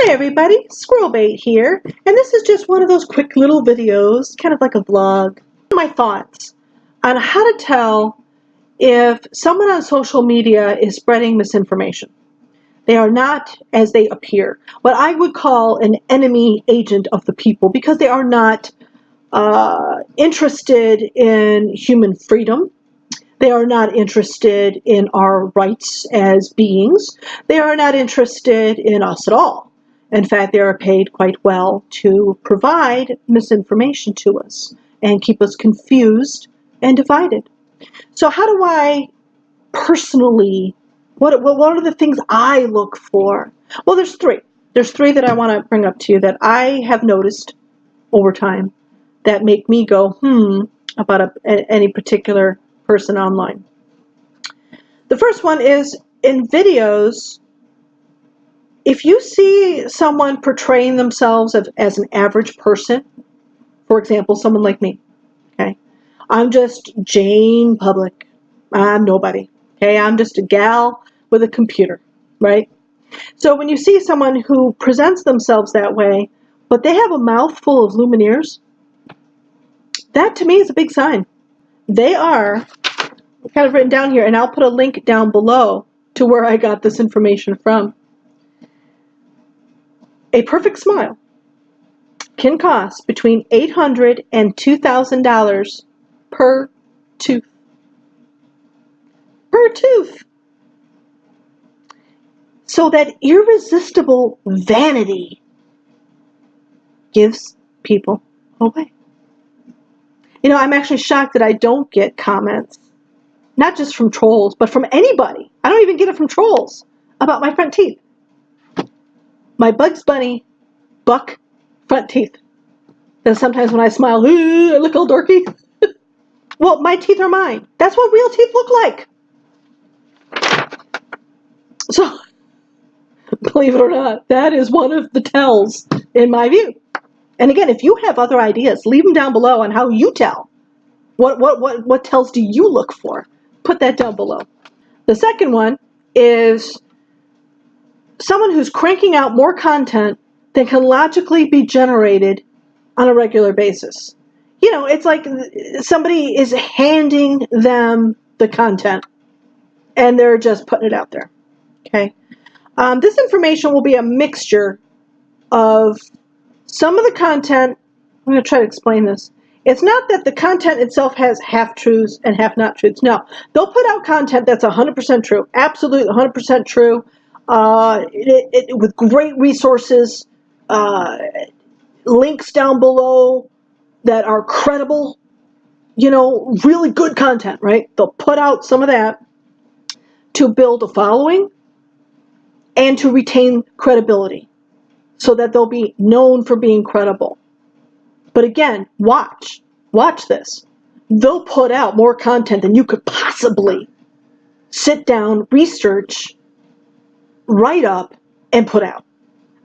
Hi everybody, Squirrel here, and this is just one of those quick little videos, kind of like a vlog. My thoughts on how to tell if someone on social media is spreading misinformation. They are not as they appear, what I would call an enemy agent of the people, because they are not interested in human freedom. They are not interested in our rights as beings. They are not interested in us at all. In fact, they are paid quite well to provide misinformation to us and keep us confused and divided. So how do I personally, what are the things I look for? Well, there's three. There's three that I want to bring up to you that I have noticed over time that make me go, about any particular person online. The first one is in videos. If you see someone portraying themselves as an average person, for example, someone like me, okay, I'm just Jane Public. I'm nobody. Okay, I'm just a gal with a computer, right? So when you see someone who presents themselves that way, but they have a mouthful of Lumineers, that to me is a big sign. They are kind of written down here, and I'll put a link down below to where I got this information from. A perfect smile can cost between $800 and $2,000 per tooth. Per tooth. So that irresistible vanity gives people away. You know, I'm actually shocked that I don't get comments, not just from trolls, but from anybody. I don't even get it from trolls about my front teeth. My Bugs Bunny buck front teeth. And sometimes when I smile, I look all dorky. Well, my teeth are mine. That's what real teeth look like. So, believe it or not, that is one of the tells in my view. And again, if you have other ideas, leave them down below on how you tell. What tells do you look for? Put that down below. The second one is someone who's cranking out more content than can logically be generated on a regular basis. You know, it's like somebody is handing them the content and they're just putting it out there. Okay. This information will be a mixture of some of the content. I'm going to try to explain this. It's not that the content itself has half-truths and half-not-truths. No, they'll put out content that's 100% true, absolutely 100% true, with great resources, links down below that are credible, you know, really good content, right? They'll put out some of that to build a following and to retain credibility so that they'll be known for being credible. But again, watch this. They'll put out more content than you could possibly sit down, research, write up, and put out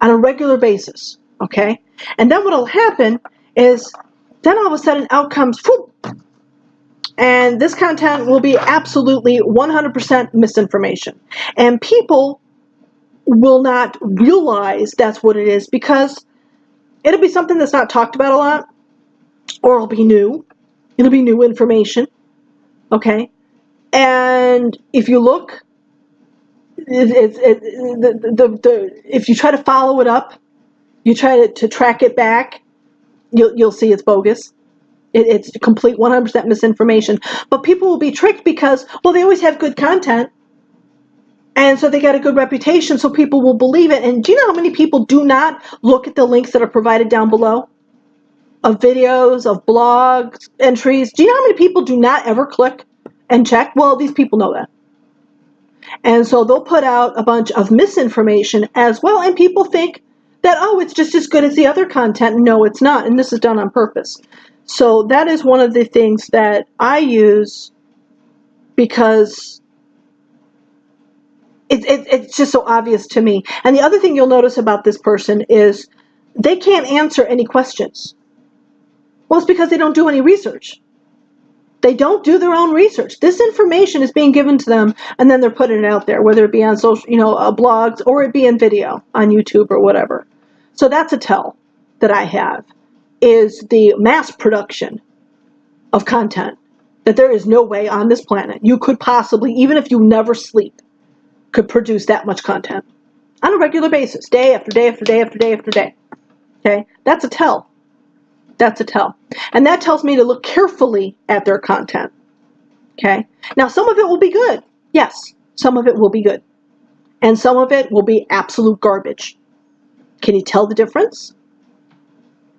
on a regular basis, okay? And then what'll happen is then all of a sudden out comes, whoop, and this content will be absolutely 100% misinformation. And people will not realize that's what it is because it'll be something that's not talked about a lot, or it'll be new. It'll be new information, okay? And if you look, if you try to follow it up, you try to track it back, you'll see it's bogus. It's complete 100% misinformation. But people will be tricked because, well, they always have good content, and so they got a good reputation, so people will believe it. And do you know how many people do not look at the links that are provided down below? Of videos, of blog entries. Do you know how many people do not ever click and check? Well, these people know that. And so they'll put out a bunch of misinformation as well, and people think that, oh, it's just as good as the other content. No, it's not, and this is done on purpose. So that is one of the things that I use because it's just so obvious to me. And the other thing you'll notice about this person is they can't answer any questions. Well, it's because they don't do any research. They don't do their own research. This information is being given to them, and then they're putting it out there, whether it be on social, blogs, or it be in video on YouTube or whatever. So that's a tell that I have, is the mass production of content. That there is no way on this planet you could possibly, even if you never sleep, could produce that much content on a regular basis, day after day after day after day after day. Okay, that's a tell. That's a tell. And that tells me to look carefully at their content. Okay, now some of it will be good. Yes, some of it will be good. And some of it will be absolute garbage. Can you tell the difference?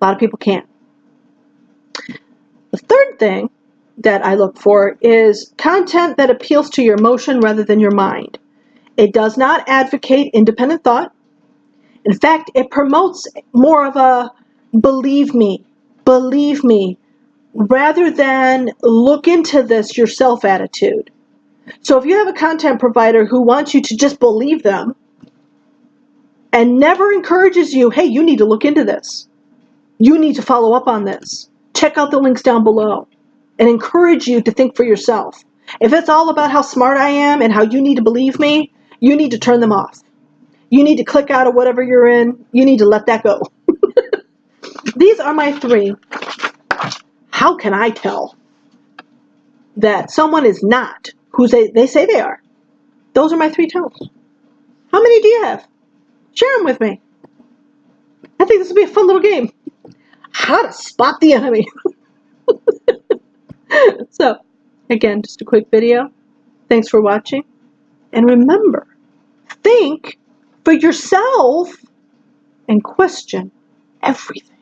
A lot of people can't. The third thing that I look for is content that appeals to your emotion rather than your mind. It does not advocate independent thought. In fact, it promotes more of a believe me, rather than look into this yourself attitude. So if you have a content provider who wants you to just believe them and never encourages you, hey, you need to look into this. You need to follow up on this. Check out the links down below and encourage you to think for yourself. If it's all about how smart I am and how you need to believe me, you need to turn them off. You need to click out of whatever you're in. You need to let that go. These are my 3. How can I tell that someone is not who they say they are? Those are my 3 tells. How many do you have? Share them with me. I think this will be a fun little game. How to spot the enemy. So, again, just a quick video. Thanks for watching. And remember, think for yourself and question everything.